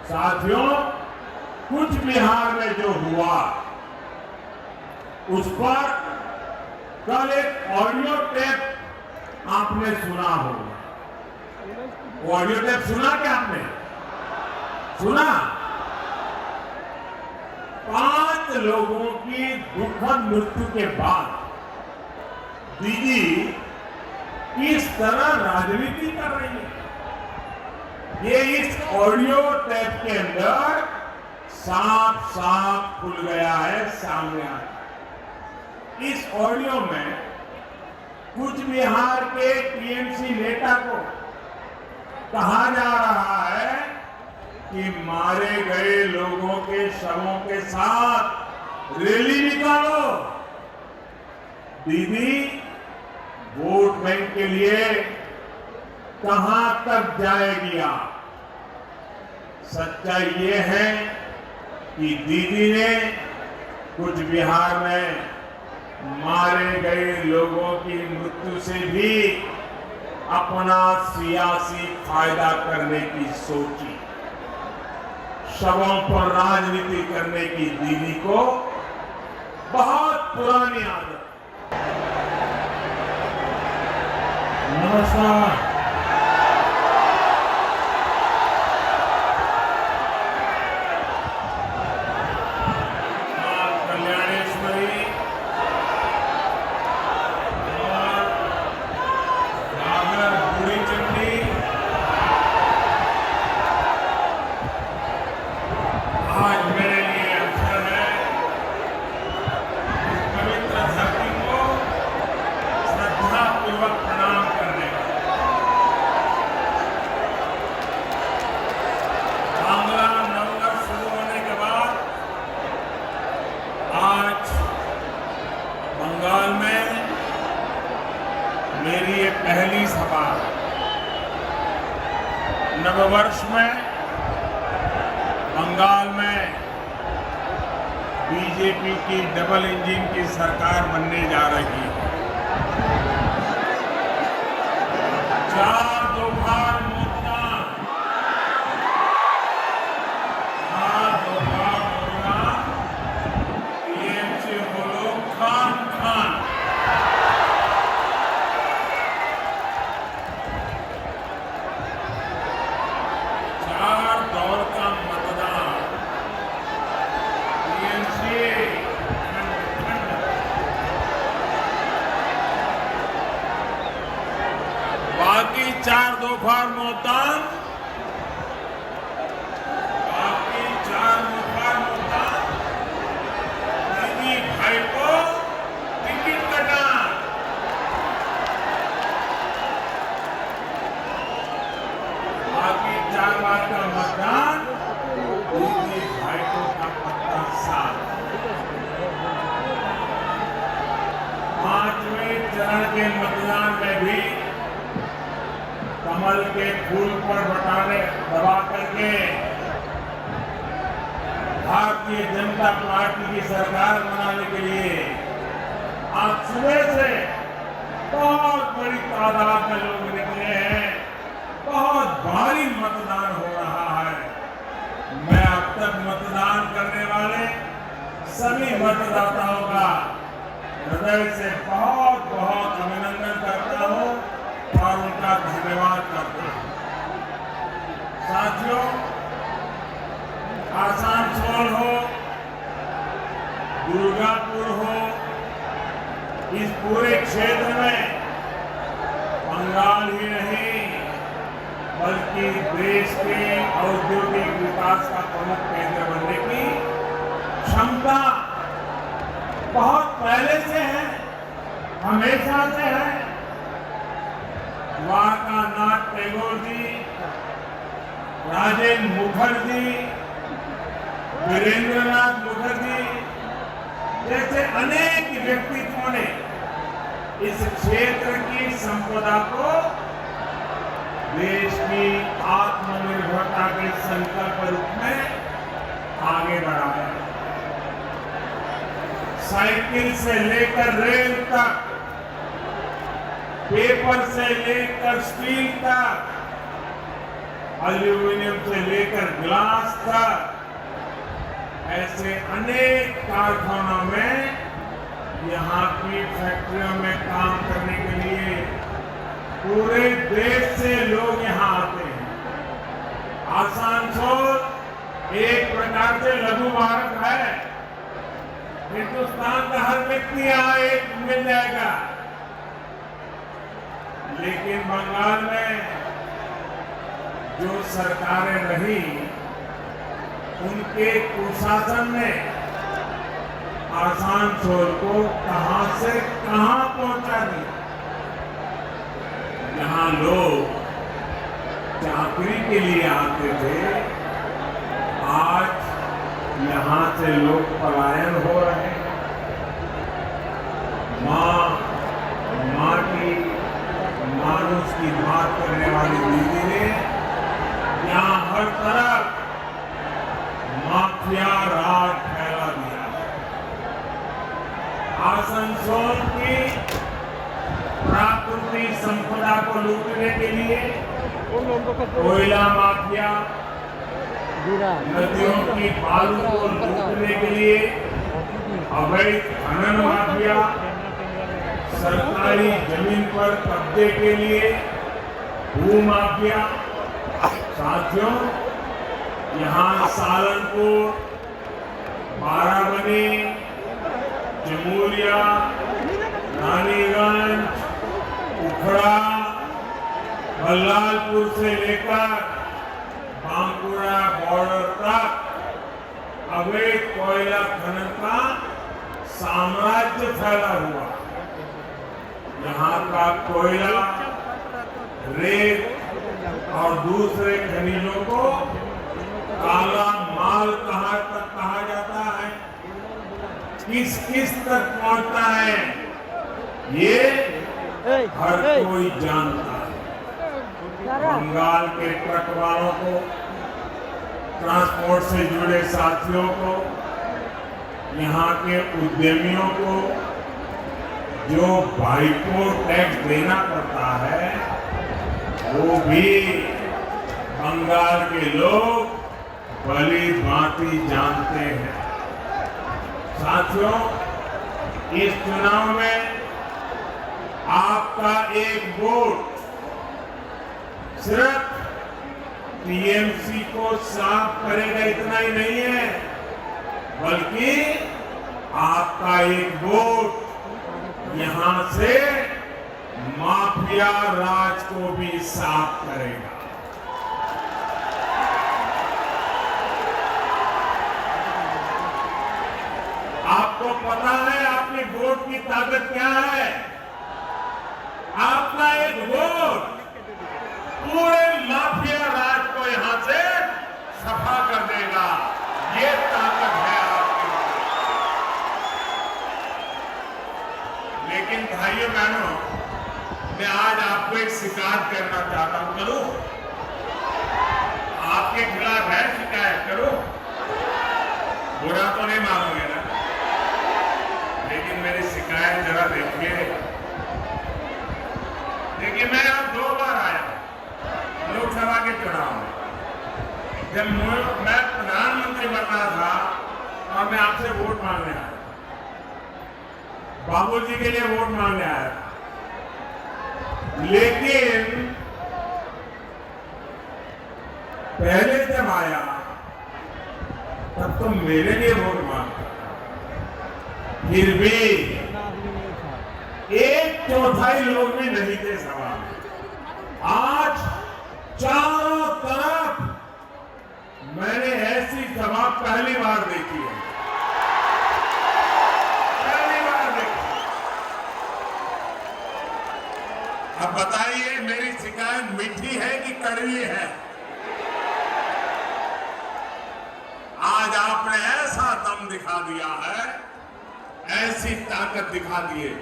साथियों, कुछ बिहार में जो हुआ उस पर कल एक ऑडियो टेप आपने सुना होगा। ऑडियो टेप सुना क्या आपने? सुना? 5 लोगों की दुखद मृत्यु के बाद दीदी किस तरह राजनीति कर रही है, ये इस ऑडियो टेप के अंदर साफ साफ खुल गया है, सामने आया। इस ऑडियो में कुछ बिहार के टीएमसी नेता को कहा जा रहा है कि मारे गए लोगों के शवों के साथ रैली निकालो। दीदी, वोट बैंक के लिए कहां तक जाएगी आप? सच्चाई ये है कि दीदी ने कुछ बिहार में मारे गए लोगों की मृत्यु से भी अपना सियासी फायदा करने की सोची। शवों पर राजनीति करने की दीदी को बहुत पुरानी आदत। नमस्कार। बंगाल में मेरी ये पहली सभा है। नववर्ष में बंगाल में बीजेपी की डबल इंजन की सरकार बनने जा रही है। 4 दोपहर मतदान, 4 दोपहर मतदान, टीएमसी बोलो खान खान। दौर का मतदान, टीएमसी बाकी 4 दोपहर मतदान, बाकी 4 दोपहर मतदान दीदी भाई को टिकट कटा। बाकी 4 बार का मतदान दीदी भाई को का पत्ता साथ। 5वें चरण के मतदान में भी कमल के फूल पर बटन दबा करके भारतीय जनता पार्टी की सरकार बनाने के लिए आज सुबह से बहुत बड़ी तादाद में लोग निकले हैं। बहुत भारी मतदान हो रहा है। मैं अब तक मतदान करने वाले सभी मतदाताओं का हृदय से बहुत बहुत अभिनंदन करता हूं और उनका धन्यवाद करता हूं। साथियों, आसनसोल हो, दुर्गापुर हो, इस पूरे क्षेत्र में बंगाल ही नहीं बल्कि देश के औद्योगिक विकास का प्रमुख केंद्र बनने की क्षमता बहुत पहले से है, हमेशा से है। द्वारकानाथ टैगोर जी, राजेंद्र मुखर्जी, वीरेंद्रनाथ मुखर्जी जैसे अनेक व्यक्तित्वों ने इस क्षेत्र की संपदा को देश की आत्मनिर्भरता के संकल्प रूप में आगे बढ़ाया। साइकिल से लेकर रेल तक, पेपर से लेकर स्टील तक एल्यूमिनियम से लेकर ग्लास तक, ऐसे अनेक कारखानों में यहाँ की फैक्ट्रियों में काम करने के लिए पूरे देश से लोग यहाँ आते हैं। आसनसोल एक प्रकार से लघु भारत है। हिंदुस्तान का हर व्यक्ति यहाँ एक मिल जाएगा, लेकिन बंगाल में जो सरकारें रही, उनके कुशासन ने आसनसोल को कहां से कहां पहुंचा दिया। जहां लोग चाकरी के लिए आते थे, आज यहां से लोग पलायन हो रहे हैं। मां की मानुष की बात करने वाली दीदी ने यहां हर तरफ माफिया राज फैला दिया। आसनसोल की प्राकृतिक संपदा को लूटने के लिए कोयला माफिया, नदियों की बालू को लूटने के लिए अवैध खनन माफिया, सरकारी जमीन पर कब्जे के लिए भू माफिया। साथियों, यहाँ सालनपुर, बाराबनी, जमूरिया, रानीगंज, उखड़ा, बल्लालपुर से लेकर बांकुड़ा बॉर्डर तक अवैध कोयला खनन का साम्राज्य फैला हुआ। यहाँ का कोयला, रेत और दूसरे खनिजों को काला माल कहा जाता है। किस किस तक पहुंचता है, ये हर कोई जानता है। बंगाल के ट्रक वालों को, ट्रांसपोर्ट से जुड़े साथियों को, यहाँ के उद्यमियों को जो बाइको टैक्स देना पड़ता है, वो भी बंगाल के लोग भली भांति जानते हैं। साथियों, इस चुनाव में आपका एक वोट सिर्फ टीएमसी को साफ करेगा इतना ही नहीं है, बल्कि आपका एक वोट यहां से माफिया राज को भी साफ करेगा। आपको पता है आपकी वोट की ताकत क्या है? आपका एक वोट पूरे माफिया राज को यहां से सफा कर देगा। ये ताकत है आपकी। लेकिन भाइयों बहनों, मैं आज आपको एक शिकायत करना चाहता हूं। करूं? आपके खिलाफ है शिकायत? करूं? बुरा तो नहीं मानोगे ना? लेकिन मेरी शिकायत जरा देखिए। देखिए, मैं अब 2 बार आया लोकसभा के चुनाव में। जब मैं प्रधानमंत्री बनना था और मैं आपसे वोट मांगने आया, बाबूजी के लिए वोट मांगने आया था। लेकिन पहले जब आया तब तो मेरे लिए वोट मांगता, फिर भी 1/4 लोग भी नहीं थे सभा में। आज चारों तरफ मैंने ऐसी सभा पहली बार देखी है, पहली बार देखी। अब बताइए, मेरी शिकायत मीठी है कि कड़वी है? आज आपने ऐसा दम दिखा दिया है, ऐसी ताकत दिखा दी है।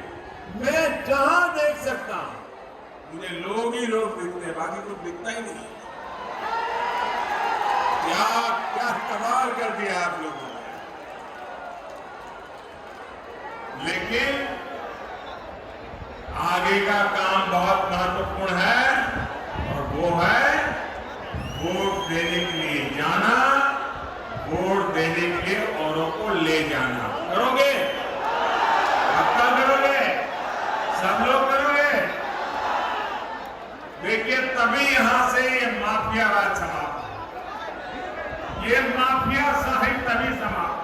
मैं जहां देख सकता हूं मुझे लोग ही लोग दिखते हैं, बाकी कुछ दिखता ही नहीं। क्या कमाल कर दिया आप लोगों ने। लेकिन आगे का काम बहुत महत्वपूर्ण है, और वो है वोट देने के लिए जाना, वोट देने के लिए औरों को ले जाना। करोगे? पक्का करोगे? सब लोग करोगे? देखिए, तभी यहां से ये माफिया राज समाप्त, ये माफिया साहिब तभी समाप्त।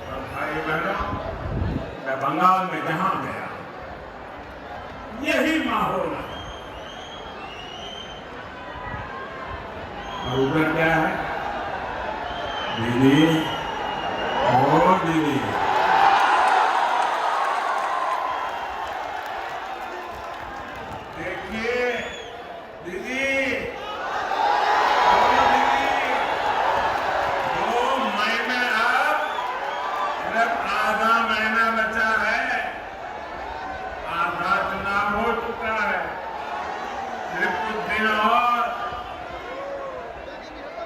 और भाई बहनों, मैं बंगाल में जहां गया यही माहौल है। और उधर क्या है? दीदी, ओ दीदी, देखिए दीदी, ओ दीदी, 2 महीने अब सिर्फ आधा महीना बचा है, आधा चुनाव हो चुका है, सिर्फ कुछ दिन और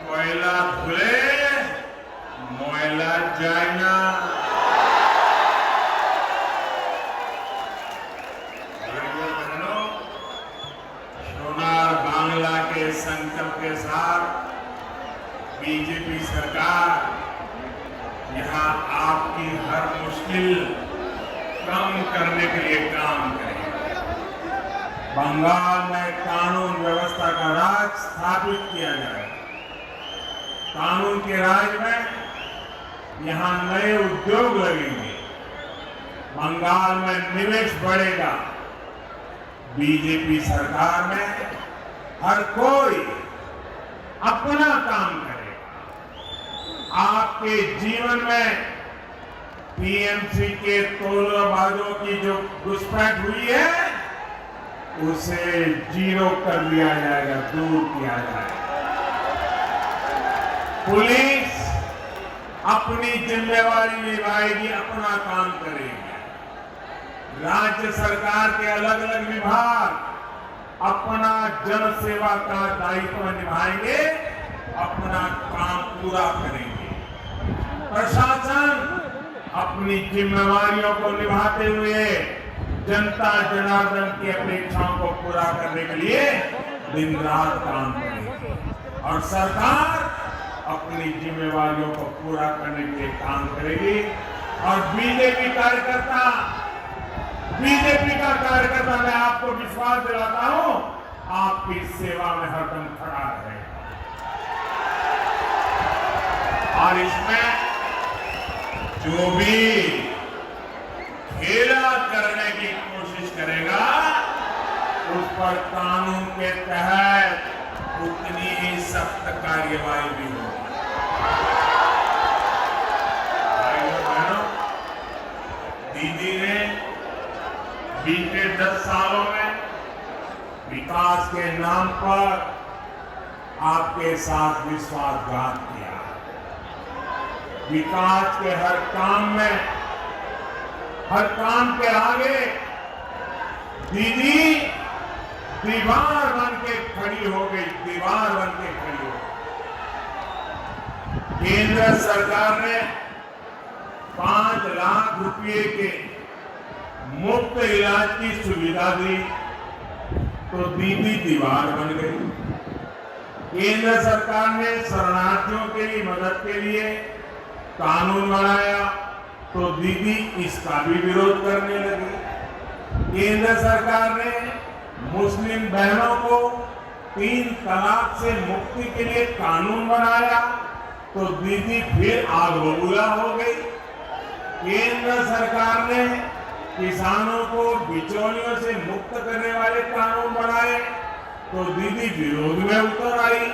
कोयला धुले मोयला जाएगा। सोनार बांग्ला के संकल्प के साथ बीजेपी सरकार यहां आपकी हर मुश्किल कम करने के लिए काम करेगी। बंगाल में कानून व्यवस्था का राज स्थापित किया जाएगा। कानून के राज में यहां नए उद्योग लगेंगे, बंगाल में निवेश बढ़ेगा। बीजेपी सरकार में हर कोई अपना काम करेगा। आपके जीवन में टीएमसी के तोलबाजों की जो घुसपैठ हुई है उसे जीरो कर दिया जाएगा, दूर किया जाएगा। पुलिस अपनी जिम्मेवारी निभाएगी, अपना काम करेगी। राज्य सरकार के अलग अलग विभाग अपना जन सेवा का दायित्व निभाएंगे, अपना काम पूरा करेंगे। प्रशासन अपनी जिम्मेवारियों को निभाते हुए जनता जनार्दन की अपेक्षाओं को पूरा करने के लिए दिन रात काम करेगी और सरकार अपनी जिम्मेवारियों को पूरा करने के लिए काम करेगी। और बीजेपी का कार्यकर्ता मैं आपको विश्वास दिलाता हूं, आपकी सेवा में हरदम खड़ा रहेगा। और इसमें जो भी खेला करने की कोशिश करेगा उस पर कानून के तहत उतनी ही सख्त कार्यवाही भी होगी। भाइयों बहनों, दीदी ने बीते 10 सालों में विकास के नाम पर आपके साथ विश्वासघात किया। विकास के हर काम में, हर काम के आगे दीदी दीवार बन के खड़ी हो गई, दीवार बन के खड़ी हो गई। केंद्र सरकार ने 5 लाख रुपए के मुफ्त इलाज की सुविधा दी तो दीदी दीवार बन गई। केंद्र सरकार ने शरणार्थियों के लिए मदद के लिए कानून बनाया तो दीदी इसका भी विरोध करने लगी। केंद्र सरकार ने मुस्लिम बहनों को 3 तलाक से मुक्ति के लिए कानून बनाया तो दीदी फिर आग बबूला हो गई। केंद्र सरकार ने किसानों को बिचौलियों से मुक्त करने वाले कानून बनाए तो दीदी विरोध में उतर आई।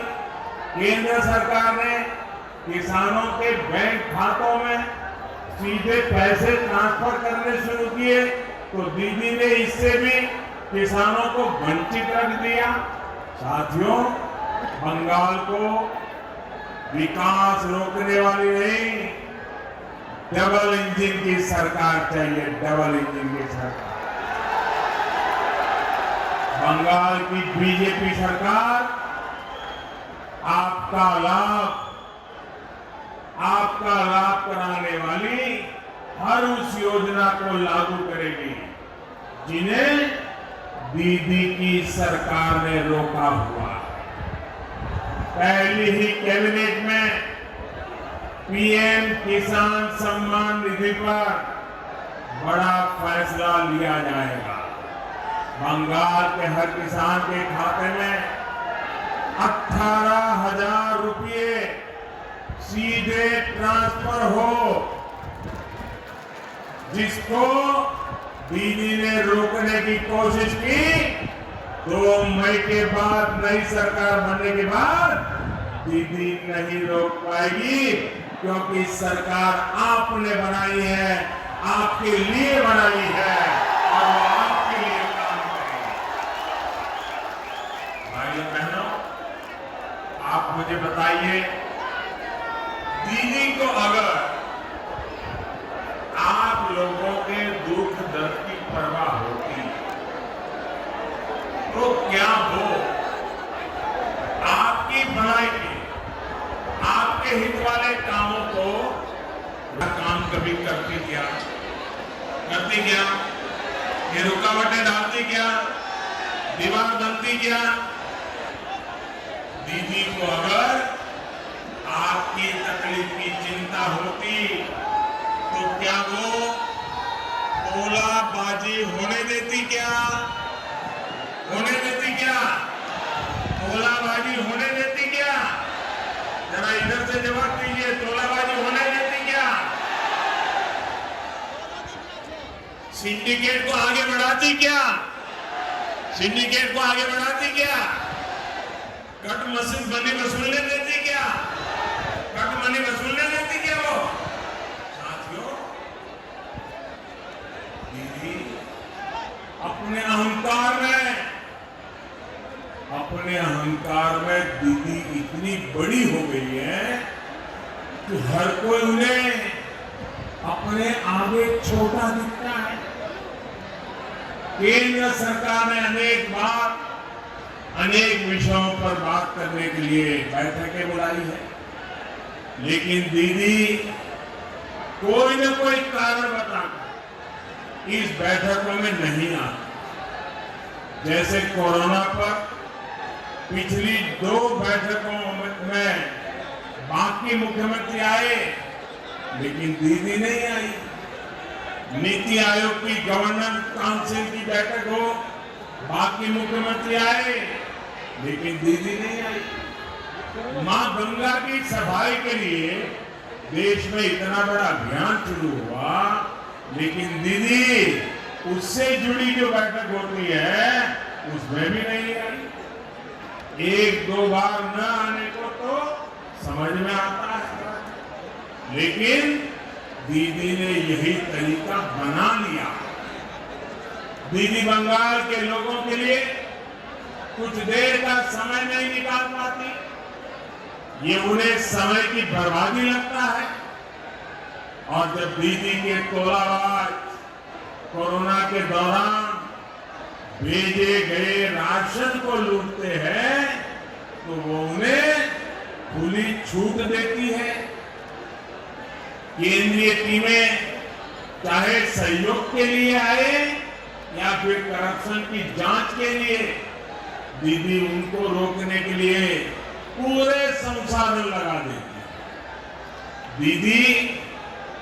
केंद्र सरकार ने किसानों के बैंक खातों में सीधे पैसे ट्रांसफर करने शुरू किए तो दीदी ने इससे भी किसानों को वंचित रख दिया। साथियों, बंगाल को विकास रोकने वाली नहीं, डबल इंजन की सरकार चाहिए, डबल इंजन की सरकार। बंगाल की बीजेपी सरकार आपका लाभ कराने वाली हर उस योजना को लागू करेगी जिन्हें दीदी की सरकार ने रोका हुआ है। पहली ही कैबिनेट में पीएम किसान सम्मान निधि पर बड़ा फैसला लिया जाएगा। बंगाल के हर किसान के खाते में 18,000 रुपये सीधे ट्रांसफर हो। जिसको दीदी ने रोकने की कोशिश की, 2 मई के बाद नई सरकार बनने के बाद दीदी नहीं रोक पाएगी, क्योंकि सरकार आपने बनाई है, आपके लिए बनाई है और वो आपके लिए काम करेगी। भाइयों बहनों, आप मुझे बताइए, दीदी को अगर आप लोगों के दुख दर्द की परवाह होती तो क्या वो आपकी भलाई की, आपके हित वाले कामों को काम कभी करती क्या? ये रुकावटें डालती क्या? दीवार बनती क्या? दीदी को अगर आपकी तकलीफ की चिंता होती तो क्या वो तोलाबाजी होने देती क्या? होने देती क्या? तोलाबाजी होने देती क्या? जरा इधर से जवाब दीजिए, तोलाबाजी होने देती क्या? सिंडिकेट को आगे बढ़ाती क्या? सिंडिकेट को आगे बढ़ाती क्या? कट मनी वसूलने देती क्या? कट मनी वसूलने देती क्या वो? साथियों, दीदी अपने अहंकार में दीदी इतनी बड़ी हो गई है कि हर कोई उन्हें अपने आगे छोटा दिखता है। केंद्र सरकार ने अनेक बार अनेक विषयों पर बात करने के लिए बैठकें बुलाई है, लेकिन दीदी कोई न कोई कारण बताकर इस बैठकों में नहीं आती। जैसे कोरोना पर पिछली 2 बैठकों में बाकी मुख्यमंत्री आए, लेकिन दीदी नहीं आई। नीति आयोग की गवर्नेंस काउंसिल की बैठक हो, बाकी मुख्यमंत्री आए, लेकिन दीदी नहीं आई। मां गंगा की सफाई के लिए देश में इतना बड़ा अभियान शुरू हुआ, लेकिन दीदी उससे जुड़ी जो बैठक होती है उसमें भी नहीं आई। 1-2 बार न आने को तो समझ में आता है, लेकिन दीदी ने यही तरीका बना लिया। दीदी बंगाल के लोगों के लिए कुछ देर का समय नहीं निकाल पाती, ये उन्हें समय की बर्बादी लगता है। और जब दीदी के तोलाबाज कोरोना के दौरान भेजे गए राशन को लूटते हैं, तो वो उन्हें खुली छूट देती है। केंद्रीय टीमें चाहे सहयोग के लिए आए या फिर करप्शन की जांच के लिए, दीदी उनको रोकने के लिए पूरे संसाधन लगा देती है। दीदी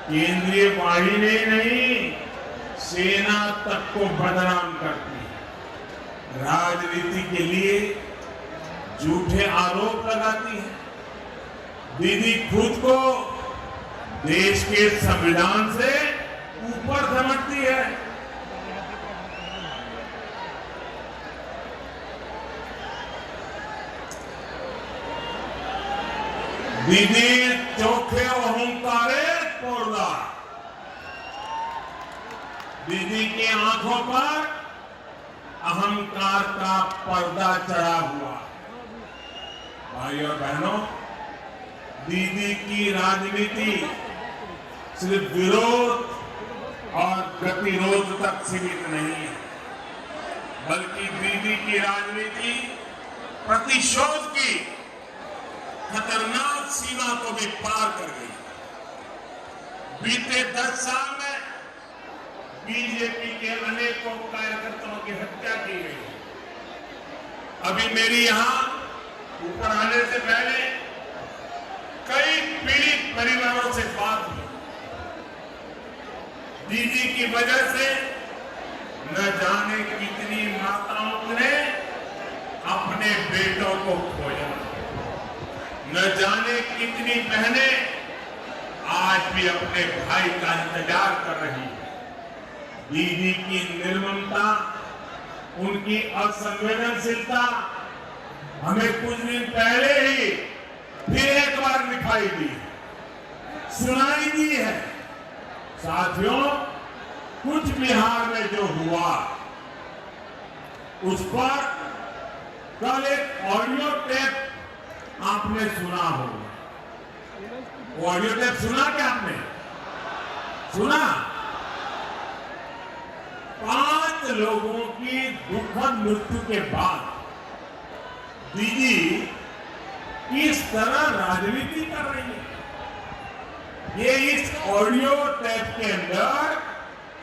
केंद्रीय वाहिनी नहीं, सेना तक को बदनाम करती है। राजनीति के लिए झूठे आरोप लगाती है। दीदी खुद को देश के संविधान से ऊपर समझती है। दीदी चोखे अहंकारे पोड़दा। दीदी की आंखों पर अहंकार का पर्दा चढ़ा हुआ। भाइयों बहनों, दीदी की राजनीति सिर्फ विरोध और गतिरोध तक सीमित नहीं है, बल्कि दीदी की राजनीति प्रतिशोध की खतरनाक सीमा को भी पार कर गई। बीते 10 साल में बीजेपी के अनेकों कार्यकर्ताओं की हत्या की गई। अभी मेरी यहां ऊपर आने से पहले कई पीड़ित परिवारों से बात हुई। दीदी की वजह से न जाने कितनी माताओं ने अपने बेटों को खोया, न जाने कितनी बहनें आज भी अपने भाई का इंतजार कर रही है। दीदी की निर्ममता, उनकी असंवेदनशीलता हमें कुछ दिन पहले ही फिर एक बार दिखाई दी, सुनाई दी है। साथियों, कुछ बिहार में जो हुआ उस पर कल एक ऑडियो टेप आपने सुना होगा। ऑडियो टेप सुना क्या आपने? सुना? 5 लोगों की दुखद मृत्यु के बाद दीदी किस तरह राजनीति कर रही है, ये इस ऑडियो टेप के अंदर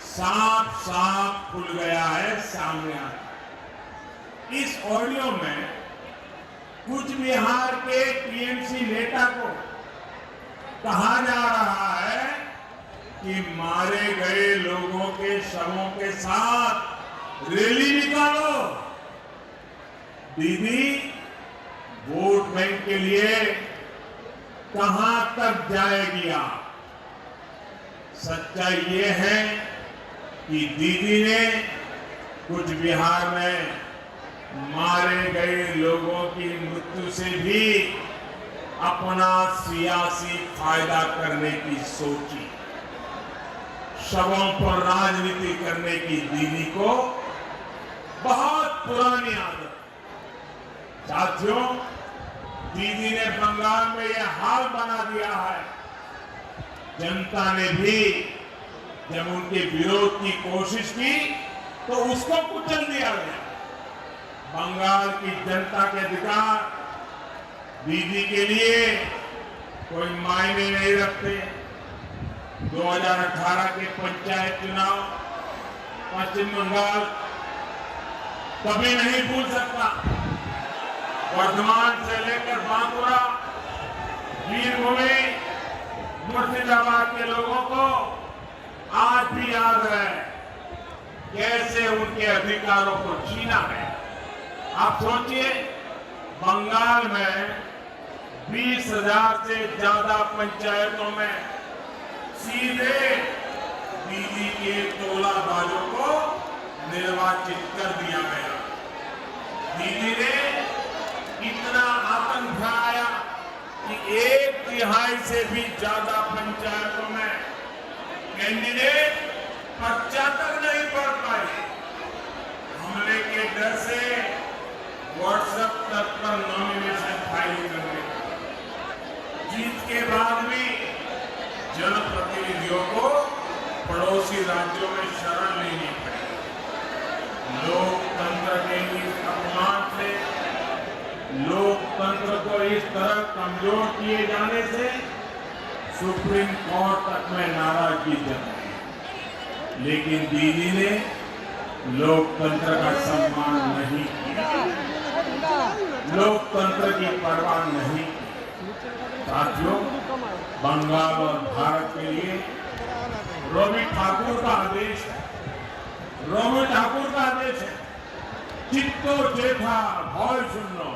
साफ साफ खुल गया है, सामने आया। इस ऑडियो में कुछ बिहार के टीएमसी नेता को कहा जा रहा है कि मारे गए लोगों के शवों के साथ रैली निकालो। दीदी वोट बैंक के लिए कहां तक जाएगी आप? सच्चाई ये है कि दीदी ने कुछ बिहार में मारे गए लोगों की मृत्यु से भी अपना सियासी फायदा करने की सोची। शवों पर राजनीति करने की दीदी को बहुत पुरानी आदत। साथियों, दीदी ने बंगाल में यह हाल बना दिया है। जनता ने भी जब उनके विरोध की कोशिश की तो उसको कुचल दिया गया। बंगाल की जनता के अधिकार दीदी के लिए कोई मायने नहीं रखते। 2018 के पंचायत चुनाव पश्चिम बंगाल कभी नहीं भूल सकता। वर्धमान से लेकर बांकुरा, वीरभूमि, मुर्शिदाबाद के लोगों को आज भी याद है कैसे उनके अधिकारों को छीना है। आप सोचिए, बंगाल में 20,000 से ज्यादा पंचायतों में सीधे दीदी के तोलाबाजों को निर्वाचित कर दिया गया। दीदी ने इतना आतंक फैलाया कि 1/3 से भी ज्यादा पंचायतों में कैंडिडेट पर्चा तक नहीं पढ़ पाए। हमले के डर से व्हाट्सएप तक पर नॉमिनेशन फाइल करने, जीत के बाद भी जनप्रतिनिधियों को पड़ोसी राज्यों में शरण लेनी पड़ी। लोकतंत्र के इस अपमान से, लोकतंत्र को इस तरह कमजोर किए जाने से सुप्रीम कोर्ट तक में नाराजगी जताई, लेकिन दीदी ने लोकतंत्र का सम्मान नहीं किया, लोकतंत्र की परवाह नहीं की। साथियों, बंगाल और भारत के लिए रवि ठाकुर का आदेश है, रवि ठाकुर का आदेश है, चित्तो जेठा भय सुनो,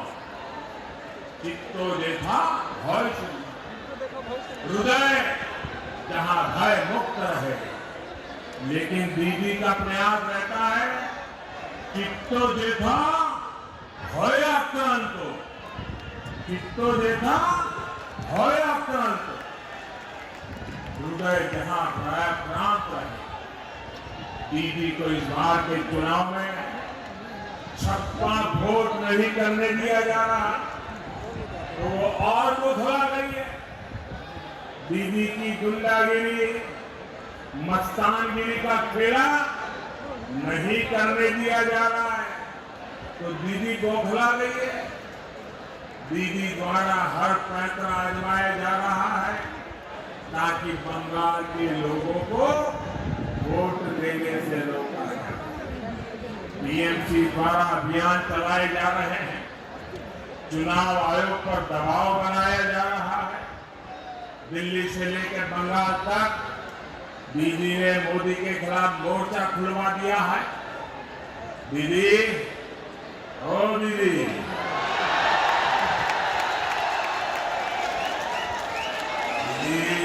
चित्तो जेठा भय सुनो। हृदय जहां भय मुक्त रहे, लेकिन दीदी का प्रयास रहता है चित्तो जेठा भय आक्रांत, चित्तो जेठा भय आक्रांत। हृदय जहां भयाक्रांत रहे। दीदी को इस बार के चुनाव में छप्पा वोट नहीं करने दिया जा रहा, तो वो और बुधवा गई है। दीदी की गुंडागिरी, मस्तानगिरी का खेला नहीं करने दिया जा रहा है, तो दीदी बौखला गई है। दीदी द्वारा हर पैंतरा आजमाया जा रहा है ताकि बंगाल के लोगों को वोट देने से रोका जाए। टीएमसी द्वारा अभियान चलाए जा रहे हैं चुनाव आयोग पर दबाव बनाया जा रहा है। दिल्ली से लेकर बंगाल तक दीदी ने मोदी के खिलाफ मोर्चा खुलवा दिया है। दीदी, ओ दीदी, दीदी,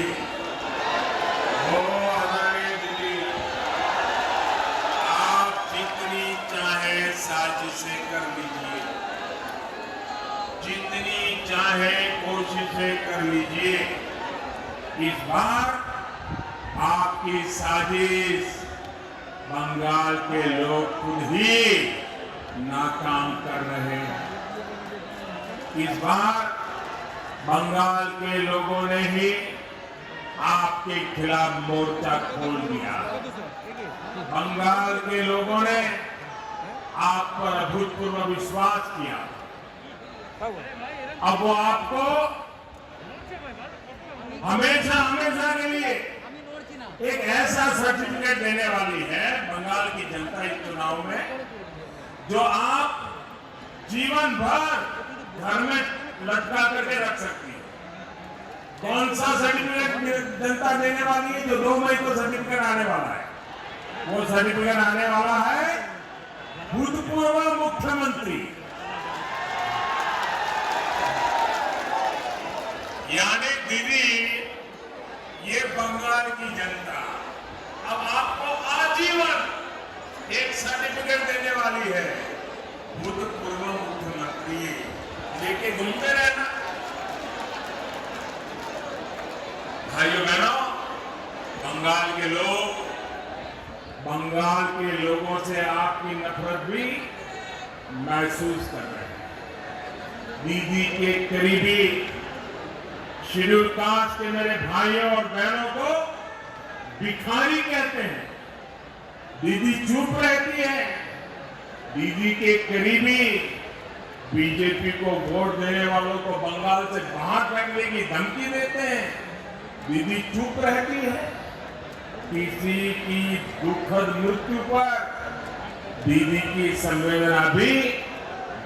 ओ आदरणीय दीदी, आप जितनी चाहे साजिशें कर लीजिए, जितनी चाहे कोशिशें कर लीजिए, इस बार आपकी साजिश बंगाल के लोग खुद ही नाकाम कर रहे हैं। इस बार बंगाल के लोगों ने ही आपके खिलाफ मोर्चा खोल दिया। बंगाल के लोगों ने आप पर अभूतपूर्व विश्वास किया। अब वो आपको हमेशा हमेशा के लिए एक ऐसा सर्टिफिकेट देने वाली है बंगाल की जनता इस चुनाव में, जो आप जीवन भर घर में लटका करके रख सकती है। कौन सा सर्टिफिकेट जनता देने वाली है? जो 2 मई को सर्टिफिकेट आने वाला है। वो सर्टिफिकेट आने वाला है भूतपूर्व मुख्यमंत्री, यानी दीदी, ये बंगाल की जनता अब आपको आजीवन एक सर्टिफिकेट देने वाली है, भूतपूर्व मुख्यमंत्री, लेके घूमते रहना। भाइयों बहनों, बंगाल के लोगों से आपकी नफरत भी महसूस कर रहे हैं। दीदी के करीबी शेड्यूल कास्ट के मेरे भाइयों और बहनों को भिखारी कहते हैं। दीदी चुप रहती है। दीदी के करीबी बीजेपी को वोट देने वालों को बंगाल से बाहर फेंकने की धमकी देते हैं। दीदी चुप रहती है। किसी की दुखद मृत्यु पर दीदी की संवेदना भी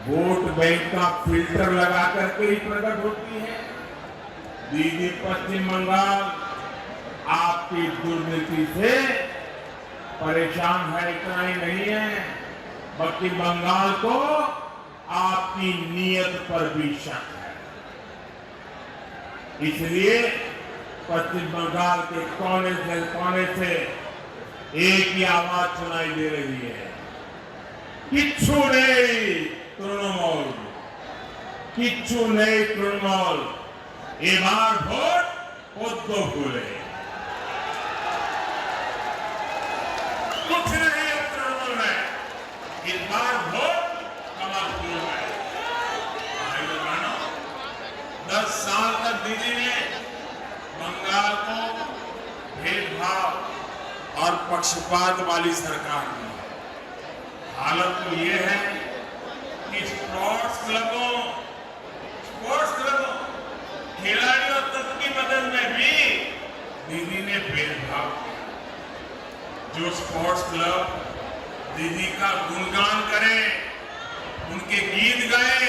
वोट बैंक का फिल्टर लगा करके ही प्रकट होती है। दीदी पश्चिम बंगाल आपकी दुर्नीति से परेशान है, इतना ही नहीं है, बल्कि बंगाल को आपकी नीयत पर भी शक है। इसलिए पश्चिम बंगाल के कोने से एक ही आवाज सुनाई दे रही है, किच्छु नहीं तृणमूल, किच्छु नहीं तृणमूल, एबार भोट पद्म फूले। कुछ नहीं तृणमूल में, इस बार भोट कमल फूल में। 10 साल तक दीदी ने बंगाल को भेदभाव और पक्षपात वाली सरकार दी। हालत तो ये है कि स्पोर्ट्स क्लबों, खिलाड़ियों तक की मदद में भी दीदी ने भेदभाव किया। जो स्पोर्ट्स क्लब दीदी का गुणगान करे, उनके गीत गाए,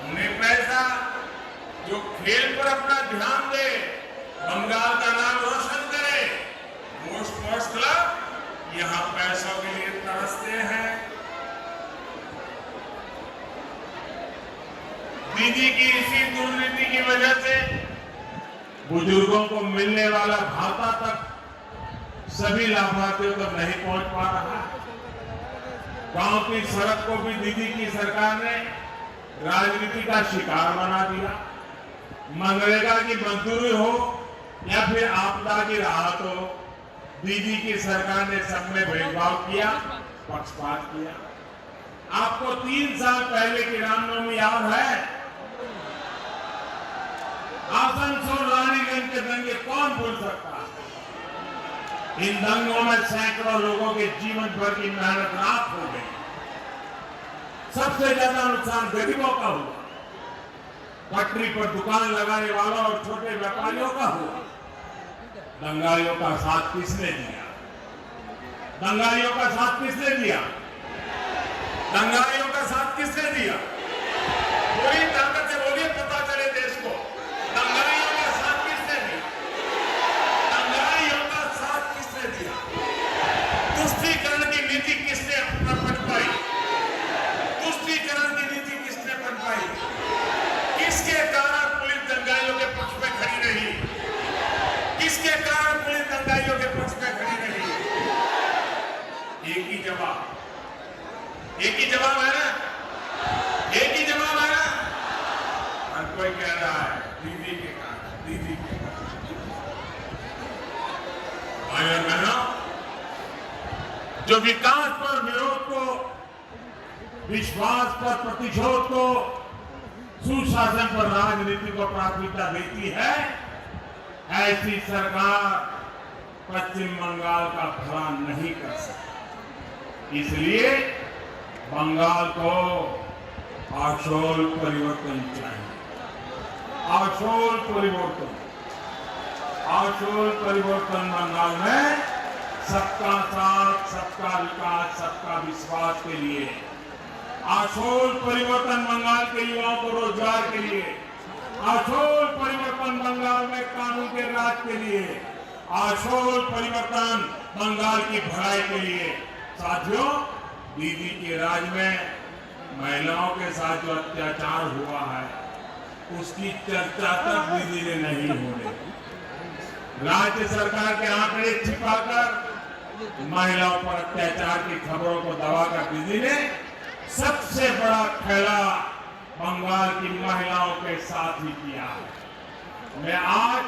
उन्हें पैसा, जो खेल पर अपना ध्यान दे, बंगाल का नाम रोशन करे, वो स्पोर्ट्स क्लब यहां पैसों के लिए तरसते हैं। दीदी की इसी दुर्नीति की वजह से बुजुर्गों को मिलने वाला भाता तक सभी लाभार्थियों तक नहीं पहुंच पा रहा। गांव की सड़क को भी दीदी की सरकार ने राजनीति का शिकार बना दिया। मनरेगा की मजदूरी हो या फिर आपदा की राहत हो, दीदी की सरकार ने सब में भेदभाव किया, पक्षपात किया। आपको 3 साल पहले की रामनवमी याद है? आसनसोल रानीगंज के दंगे कौन भूल सकता है? इन दंगों में सैकड़ों लोगों के जीवन भर की मेहनत राख हो गई। सबसे ज्यादा नुकसान गरीबों का हुआ, पटरी पर दुकान लगाने वालों और छोटे व्यापारियों का हुआ। दंगाइयों का साथ किसने दिया? दंगाइयों का साथ किसने दिया? दंगाइयों का साथ किसने दिया? कोई एक ही जवाब है ना, एक ही जवाब है ना। हर कोई कह रहा है दीदी के कारण, दीदी के कारण। भाई और बहनों, जो विकास पर विरोध को, विश्वास पर प्रतिशोध को, सुशासन पर राजनीति को प्राथमिकता देती है, ऐसी सरकार पश्चिम बंगाल का भला नहीं कर सकती। इसलिए बंगाल को आशोल परिवर्तन चाहिए, आशोल परिवर्तन। आशोल परिवर्तन बंगाल में सबका साथ, सबका विकास, सबका विश्वास के लिए, आशोल परिवर्तन बंगाल के युवाओं को रोजगार के लिए, आशोल परिवर्तन बंगाल में कानून के राज के लिए, आशोल परिवर्तन बंगाल की भलाई के लिए। साथियों, दीदी के राज में महिलाओं के साथ जो अत्याचार हुआ है, उसकी चर्चा तक दीदी ने नहीं होने दी। राज्य सरकार के आंकड़े छिपाकर महिलाओं पर अत्याचार की खबरों को दबाकर दीदी ने सबसे बड़ा खेला बंगाल की महिलाओं के साथ ही किया है। मैं आज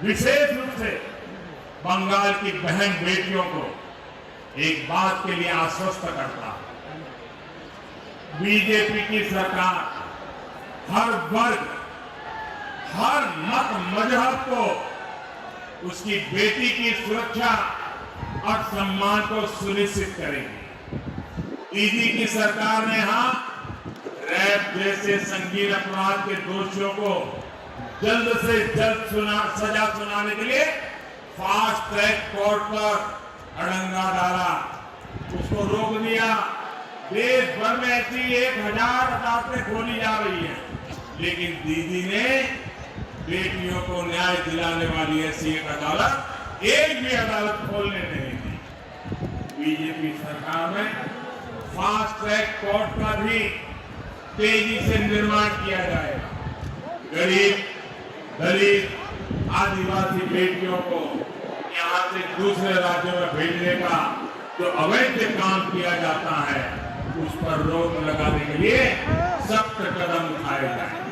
विशेष रूप से बंगाल की बहन बेटियों को एक बात के लिए आश्वस्त करता हूं। बीजेपी की सरकार हर वर्ग, हर मत मजहब को उसकी बेटी की सुरक्षा और सम्मान को सुनिश्चित करेगी। दीदी की सरकार ने यहां रैप जैसे संगीन अपराध के दोषियों को जल्द से जल्द सजा सुनाने के लिए फास्ट ट्रैक कोर्ट पर अड़ंगा डाला, उसको रोक दिया। देश भर में ऐसी 1000 अदालतें खोली जा रही हैं, लेकिन दीदी ने बेटियों को न्याय दिलाने वाली ऐसी एक अदालत, एक भी अदालत खोलने नहीं दी। बीजेपी सरकार में फास्ट ट्रैक कोर्ट का भी तेजी से निर्माण किया जाएगा। गरीब, दलित, आदिवासी बेटियों को यहां से दूसरे राज्यों में भेजने का जो अवैध काम किया जाता है, उस पर रोक लगाने के लिए सख्त कदम उठाए जाए।